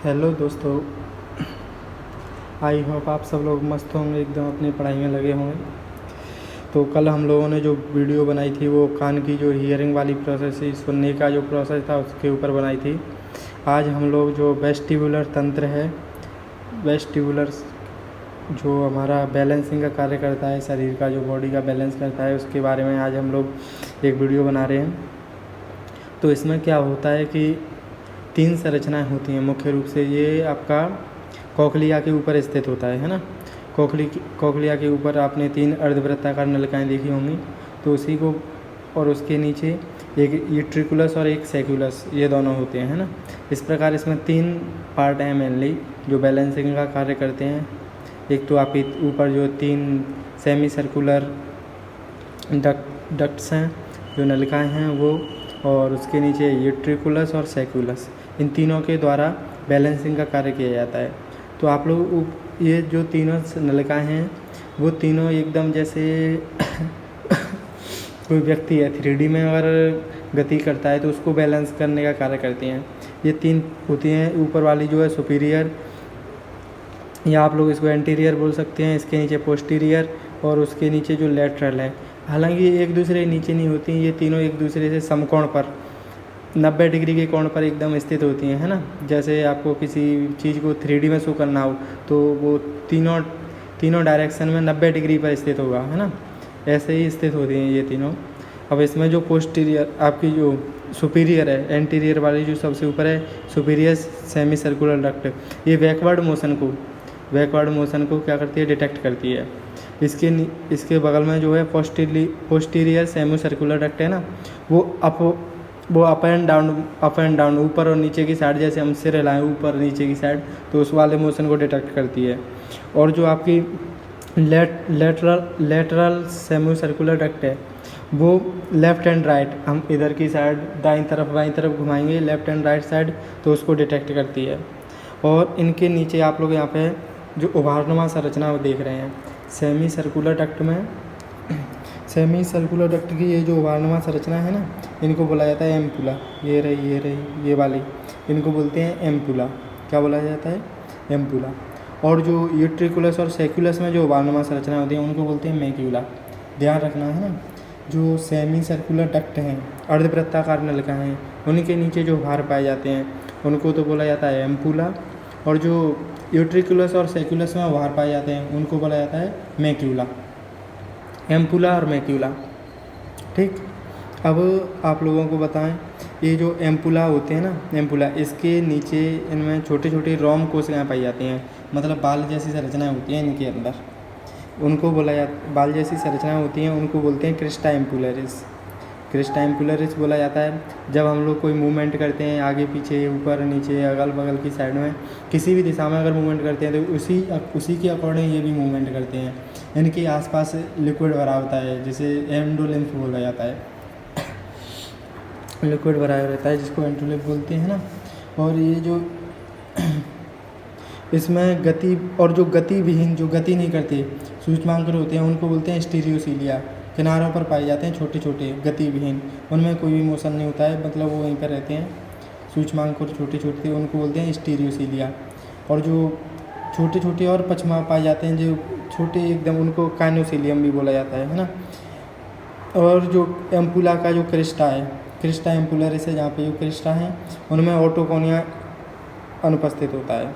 Hello दोस्तों, I hope आप सब लोग मस्त होंगे, एकदम अपनी पढ़ाई में लगे होंगे। तो कल हम लोगों ने जो वीडियो बनाई थी वो कान की जो हियरिंग वाली प्रोसेस है, सुनने का जो प्रोसेस था उसके ऊपर बनाई थी। आज हम लोग जो वेस्टिबुलर तंत्र है, वेस्टिबुलर जो हमारा बैलेंसिंग का कार्य करता है, शरीर का जो बॉडी का बैलेंस करता है, उसके बारे में आज हम लोग एक वीडियो बना रहे हैं। तो इसमें क्या होता है कि 3 संरचनाएं होती हैं मुख्य रूप से। ये आपका कोक्लिया के ऊपर स्थित होता है ना। कोक्लिया के ऊपर आपने 3 अर्धवृत्ताकार नलिकाएं देखी होंगी, तो उसी को, और उसके नीचे एक यूट्रिकुलस और एक सेक्युलस, ये दोनों होते हैं, है ना। इस प्रकार इसमें 3 पार्ट हैं मेनली जो बैलेंसिंग का कार्य करते हैं। एक तो आपके ऊपर जो 3 सेमी सर्कुलर डक्ट्स हैं, जो नलिकाएं हैं वो, और उसके नीचे यूट्रिकुलस और सेक्युलस, इन तीनों के द्वारा बैलेंसिंग का कार्य किया जाता है। तो आप लोग ये जो तीनों नलिकाएं हैं वो तीनों एकदम जैसे कोई व्यक्ति है 3D में अगर गति करता है तो उसको बैलेंस करने का कार्य करती हैं। ये 3 होती हैं। ऊपर वाली जो है सुपीरियर, या आप लोग इसको एंटीरियर बोल सकते हैं, इसके नीचे पोस्टीरियर, और उसके नीचे जो लेटरल है। हालांकि ये एक दूसरे के नीचे नहीं होती, ये तीनों एक दूसरे से समकोण पर 90 डिग्री के कोण पर एकदम स्थित होती हैं, है ना। जैसे आपको किसी चीज़ को 3D में शो करना हो तो वो तीनों डायरेक्शन में 90 डिग्री पर स्थित होगा, है ना। ऐसे ही स्थित होती हैं ये तीनों। अब इसमें जो पोस्टीरियर आपकी जो सुपीरियर है, एंटीरियर वाली जो सबसे ऊपर है, सुपीरियर सेमी सर्कुलर डक्ट, ये बैकवर्ड मोशन को क्या करती है, डिटेक्ट करती है। इसके बगल में जो है पोस्टीरियर सेमी सर्कुलर डक्ट है ना, वो अप एंड डाउन, ऊपर और नीचे की साइड, जैसे हम सिर हिलाएं ऊपर नीचे की साइड, तो उस वाले मोशन को डिटेक्ट करती है। और जो आपकी लेटरल सेमी सर्कुलर डक्ट है, वो लेफ़्ट एंड राइट, हम इधर की साइड दाईं तरफ घुमाएंगे, लेफ़्ट एंड राइट साइड, तो उसको डिटेक्ट करती है। और इनके नीचे आप लोग यहाँ पे जो उभारनुमा संरचना वो देख रहे हैं, सेमी सर्कुलर डक्ट की ये जो उभारनुमा संरचना है ना, इनको बोला जाता है एम्पुला। ये रही ये वाली, इनको बोलते हैं एम्पुला। क्या बोला जाता है, एम्पुला। और जो यूट्रिकुलस और सेक्युलस में जो उभारनुमा संरचना होती है उनको बोलते हैं मैक्यूला। ध्यान रखना है ना। जो सेमी सर्कुलर डक्ट हैं, अर्धवृत्ताकार नलिका हैं, उनके नीचे जो उभार पाए जाते हैं उनको तो बोला जाता है एम्पुला, और जो यूट्रिकुलस और सेक्युलस में उभार पाए जाते हैं उनको बोला जाता है मैक्यूला। एम्पुला और मैक्यूला, ठीक। अब आप लोगों को बताएं, ये जो एम्पुला होते हैं ना, एम्पुला, इसके नीचे इनमें छोटी छोटी रोम कोशिकाएँ पाई जाती हैं, मतलब बाल जैसी संरचनाएँ होती हैं इनके अंदर, उनको बोला जाता, बाल जैसी संरचनाएँ होती हैं उनको बोलते हैं क्रिस्टा एम्पुलरिस बोला जाता है। जब हम लोग कोई मूवमेंट करते हैं आगे पीछे, ऊपर नीचे, अगल बगल की साइड में, किसी भी दिशा में अगर मूवमेंट करते हैं तो उसी के अकॉर्डिंग ये भी मूवमेंट करते हैं। इनके आसपास लिक्विड भरा होता है, जिसे एंडोलिम्फ बोला जाता है, लिक्विड भरा रहता है जिसको एंडोलिम्फ बोलते हैं ना। और ये जो इसमें गति, और जो गति विहीन, जो गति नहीं करते सूक्ष्मांकुर होते हैं उनको बोलते हैं स्टीरियोसीलिया। किनारों पर पाए जाते हैं छोटे छोटे गति विहीन, उनमें कोई भी मोशन नहीं होता है, मतलब वो वहीं पर रहते हैं, सूक्ष्मांकुर छोटे छोटे, उनको बोलते हैं स्टीरियोसीलिया। और जो छोटे छोटे और पछमा पाए जाते हैं, जो छोटे एकदम, उनको काइनोसीलियम भी बोला जाता है ना। और जो एम्पुला का जो क्रिस्टा है, क्रिस्टा एम्पुलरिस है, जहाँ पे जो क्रिस्टा हैं उनमें ऑटोकोनिया अनुपस्थित होता है,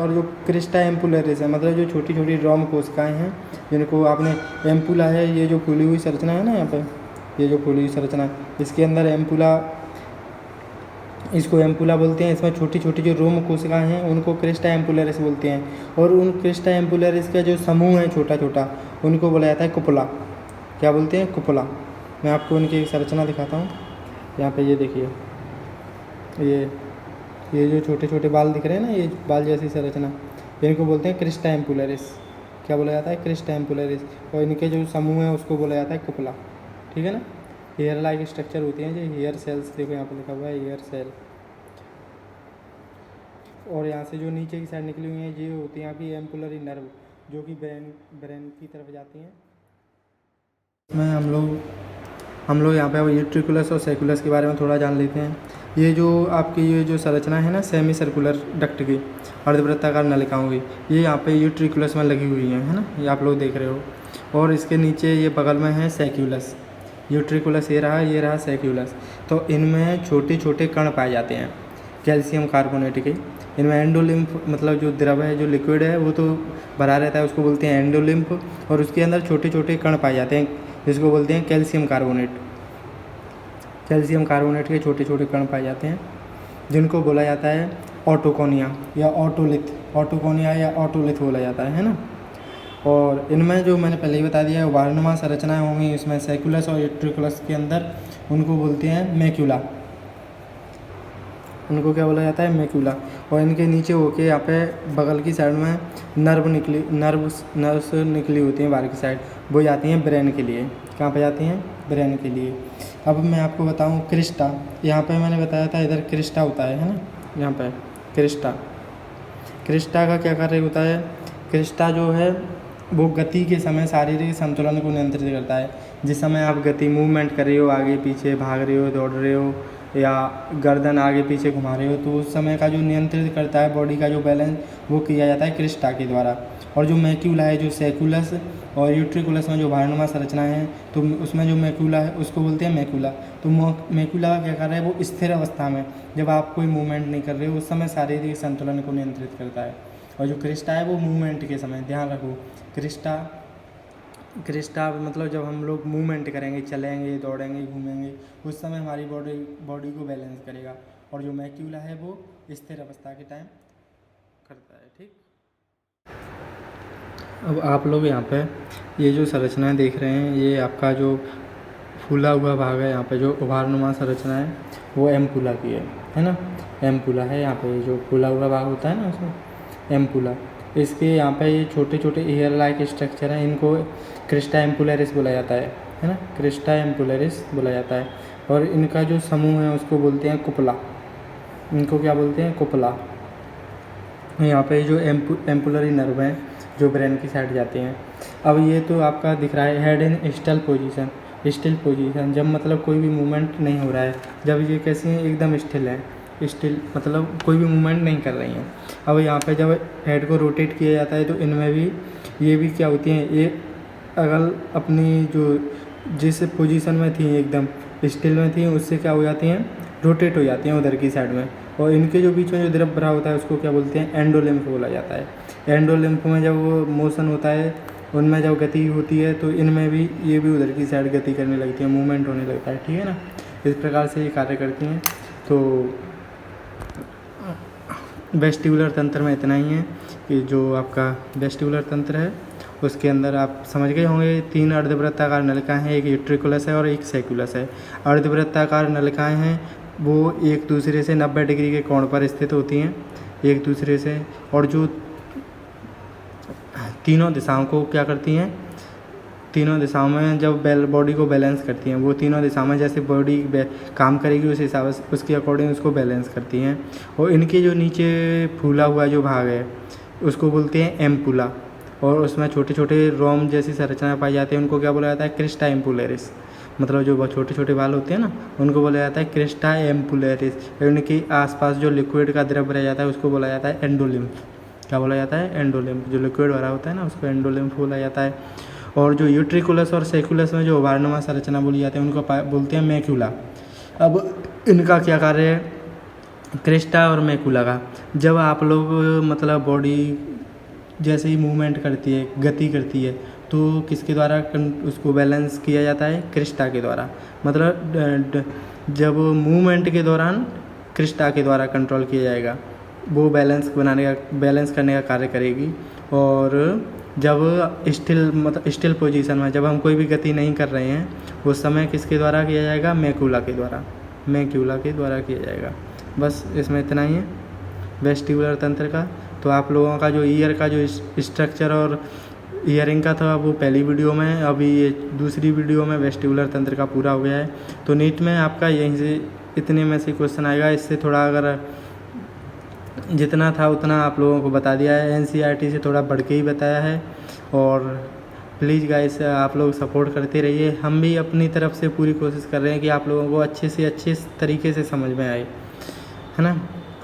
और जो क्रिस्टा एम्पुलरिस है, मतलब जो छोटी छोटी रोम कोशिकाएँ हैं, जिनको आपने, एम्पुला है ये जो फूली हुई संरचना है ना, यहाँ पे ये जो फूली हुई संरचना, इसके अंदर इसको एम्पुला बोलते हैं। इसमें छोटी छोटी जो रोम कोशिकाएँ हैं उनको क्रिस्टा एम्पुलरिस बोलते हैं, और उन क्रिस्टा एम्पुलरिस का जो समूह है छोटा छोटा, उनको बोला जाता है कुपला। क्या बोलते हैं, कुपला। मैं आपको उनकी एक संरचना दिखाता हूँ। यहाँ पे ये देखिए, ये जो छोटे छोटे बाल दिख रहे हैं ना, ये बाल जैसी संरचना, इनको बोलते हैं क्रिस्टा एम्पुलरिस। क्या बोला जाता है, क्रिस्टा एम्पुलरिस। और इनके जो समूह है उसको बोला जाता है कुपला, ठीक है ना। हेयर लाइक स्ट्रक्चर होती हैं, जो हेयर सेल्स, देखो यहाँ पर लिखा हुआ है हेयर सेल। और यहाँ से जो नीचे की साइड निकली हुई हैं ये होती हैं आपकी एम्पुलरी नर्व, जो कि ब्रेन की तरफ जाती हैं। मैं हम लोग यहाँ पे यूट्रिकुलस और सेक्युलस के बारे में थोड़ा जान लेते हैं। ये जो आपकी ये जो संरचना है ना सेमी सर्कुलर डक्ट की, अर्धवृत्ताकार नलिकाओं की, ये यहाँ पे यूट्रिकुलस में लगी हुई है ना, ये आप लोग देख रहे हो। और इसके नीचे ये बगल में है सैक्यूलस, यूट्रिकुलस ये रहा सैक्यूलस। तो इनमें छोटे छोटे कण पाए जाते हैं कैल्शियम कार्बोनेट के। इनमें एंडोलिम्फ मतलब जो द्रव है, जो लिक्विड है वो तो भरा रहता है, उसको बोलते हैं एंडोलिम्फ, और उसके अंदर छोटे छोटे कण पाए जाते हैं जिसको बोलते हैं कैल्शियम कार्बोनेट। कैल्शियम कार्बोनेट के छोटे छोटे कण पाए जाते हैं जिनको बोला जाता है ऑटोकोनिया या ऑटोलिथ बोला जाता है ना। और इनमें जो मैंने पहले ही बता दिया है उभारनुमा संरचनाएं होंगी, इसमें सैक्यूलस और यूट्रिकुलस के अंदर, उनको बोलते हैं मैक्यूला, उनको क्या बोला जाता है मैक्यूला। और इनके नीचे होके यहाँ पे बगल की साइड में नर्व्स निकली होती हैं बाहर की साइड, वो जाती हैं ब्रेन के लिए। कहाँ पे जाती हैं? ब्रेन के लिए। अब मैं आपको बताऊँ क्रिस्टा, यहाँ पे मैंने बताया था इधर क्रिस्टा होता है ना, यहाँ पे क्रिस्टा का क्या कार्य होता है? क्रिस्टा जो है वो गति के समय शारीरिक संतुलन को नियंत्रित करता है। जिस समय आप गति मूवमेंट कर रहे हो, आगे पीछे भाग रहे हो, दौड़ रहे हो, या गर्दन आगे पीछे घुमा रहे हो, तो उस समय का जो नियंत्रित करता है बॉडी का जो बैलेंस, वो किया जाता है क्रिस्टा के द्वारा। और जो मैक्यूला है, जो सैक्यूलस और यूट्रिकुलस में जो भारणुमा संरचना है, तो उसमें जो मैक्यूला है उसको बोलते हैं मैक्यूला। तो मैक्यूला का क्या कार्य है? वो स्थिर अवस्था में, जब आप कोई मूवमेंट नहीं कर रहे हो, उस समय शारीरिक संतुलन को नियंत्रित करता है। और जो क्रिस्टा है वो मूवमेंट के समय, ध्यान रखो, क्रिस्टा मतलब जब हम लोग मूवमेंट करेंगे, चलेंगे, दौड़ेंगे, घूमेंगे, उस समय हमारी बॉडी को बैलेंस करेगा। और जो मैक्यूला है वो स्थिर अवस्था के टाइम करता है। ठीक, अब आप लोग यहाँ पे ये जो संरचनाएं देख रहे हैं, ये आपका जो फूला हुआ भाग है, यहाँ पे जो उभारनुमा संरचना है वो एम्पुला की है ना, एम्पुला है। यहाँ पे जो फूला हुआ भाग होता है ना उसमें एम्पुला, इसके यहाँ पे ये छोटे छोटे एयर लाइक स्ट्रक्चर हैं, इनको क्रिस्टा एम्पुलरिस बोला जाता है ना, क्रिस्टा एम्पुलरिस बोला जाता है। और इनका जो समूह है उसको बोलते हैं कुपला, इनको क्या बोलते हैं? कुपला। यहाँ पे जो एम्पुलरी नर्व हैं जो ब्रेन की साइड जाते हैं। अब ये तो आपका दिख रहा है हेड इन स्टिल पोजीशन, जब मतलब कोई भी मूवमेंट नहीं हो रहा है, जब ये कैसी हैं? एकदम स्टिल है, स्टिल मतलब कोई भी मूवमेंट नहीं कर रही हैं। अब यहाँ पे जब हेड को रोटेट किया जाता है तो इनमें भी ये भी क्या होती हैं? ये अगर अपनी जो जिस पोजीशन में थी एकदम स्टिल में थी, उससे क्या हो जाती हैं? रोटेट हो जाती हैं उधर की साइड में। और इनके जो बीच में जो द्रव भरा होता है उसको क्या बोलते हैं? एंडोलिम्फ बोला जाता है। एंडोलिम्फ में जब वो मोशन होता है, उनमें जब गति होती है, तो इनमें भी ये भी उधर की साइड गति करने लगती है, मूवमेंट होने लगता है। ठीक है ना, इस प्रकार से ये कार्य करती हैं। तो वेस्टिबुलर तंत्र में इतना ही है कि जो आपका वेस्टिबुलर तंत्र है उसके अंदर आप समझ गए होंगे 3 अर्धवृत्ताकार नलिकाएं हैं, एक यूट्रिकुलस है और एक सैक्यूलस है। अर्धवृत्ताकार नलिकाएं हैं वो एक दूसरे से 90 डिग्री के कोण पर स्थित होती हैं एक दूसरे से, और जो तीनों दिशाओं को क्या करती हैं? तीनों दिशाओं में जब बॉडी को बैलेंस करती हैं, वो तीनों दिशाओं में जैसे बॉडी काम करेगी उस हिसाब से उसके अकॉर्डिंग उसको बैलेंस करती हैं। और इनके जो नीचे फूला हुआ जो भाग है उसको बोलते हैं एम्पुला, और उसमें छोटे छोटे रोम जैसी संरचना पाई जाती है, उनको क्या बोला जाता है? Crysta ampullaris. मतलब जो छोटे छोटे बाल होते हैं ना, उनको बोला जाता है क्रिस्टा एम्पुलरिस। उनके आसपास जो लिक्विड का द्रव रह जाता है उसको बोला जाता है एंडोलिम्फ। क्या बोला जाता है? एंडोलिम्फ। जो लिक्विड भरा होता है ना उसको एंडोलिम्फ बोला जाता है। और जो यूट्रिकुलस और सैक्यूलस में जो उभारनुमा संरचना बोली जाती है उनको बोलते हैं मैक्यूला। अब इनका क्या कार्य है? क्रिस्टा और मैक्यूला का, जब आप लोग मतलब बॉडी जैसे ही मूवमेंट करती है, गति करती है, तो किसके द्वारा उसको बैलेंस किया जाता है? क्रिस्टा के द्वारा। मतलब जब मूवमेंट के दौरान क्रिस्टा के द्वारा कंट्रोल किया जाएगा, वो बैलेंस करने का कार्य करेगी। और जब स्टिल पोजीशन में, जब हम कोई भी गति नहीं कर रहे हैं, उस समय किसके द्वारा किया जाएगा? मैक्यूला के द्वारा किया जाएगा। बस इसमें इतना ही है वेस्टिबुलर तंत्र का। तो आप लोगों का जो ईयर का जो स्ट्रक्चर और ईयरिंग का था वो पहली वीडियो में, अभी ये दूसरी वीडियो में वेस्टिबुलर तंत्र का पूरा हो गया है। तो नीट में आपका यहीं से इतने में से क्वेश्चन आएगा, इससे थोड़ा अगर जितना था उतना आप लोगों को बता दिया है, एनसीईआरटी से थोड़ा बढ़ के ही बताया है। और प्लीज़ गाइस आप लोग सपोर्ट करते रहिए, हम भी अपनी तरफ से पूरी कोशिश कर रहे हैं कि आप लोगों को अच्छे से अच्छे तरीके से समझ में आए। है ना।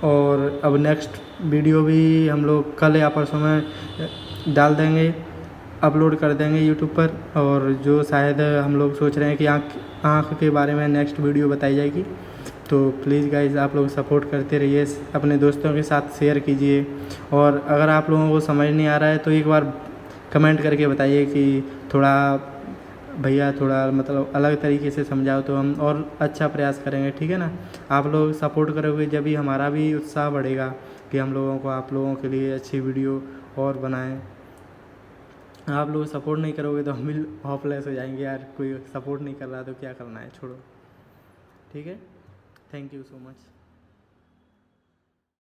और अब नेक्स्ट वीडियो भी हम लोग कल या परसों में डाल देंगे, अपलोड कर देंगे यूट्यूब पर। और जो शायद हम लोग सोच रहे हैं कि आँख के बारे में नेक्स्ट वीडियो बताई जाएगी। तो प्लीज़ गाइज़ आप लोग सपोर्ट करते रहिए, अपने दोस्तों के साथ शेयर कीजिए। और अगर आप लोगों को समझ नहीं आ रहा है तो एक बार कमेंट करके बताइए कि थोड़ा भैया थोड़ा मतलब अलग तरीके से समझाओ, तो हम और अच्छा प्रयास करेंगे, ठीक है ना। आप लोग सपोर्ट करोगे जब ही हमारा भी उत्साह बढ़ेगा कि हम लोगों को आप लोगों के लिए अच्छी वीडियो और बनाएं। आप लोग सपोर्ट नहीं करोगे तो हम भी होपलेस हो जाएंगे यार, कोई सपोर्ट नहीं कर रहा तो क्या करना है, छोड़ो। ठीक है, थैंक यू सो मच।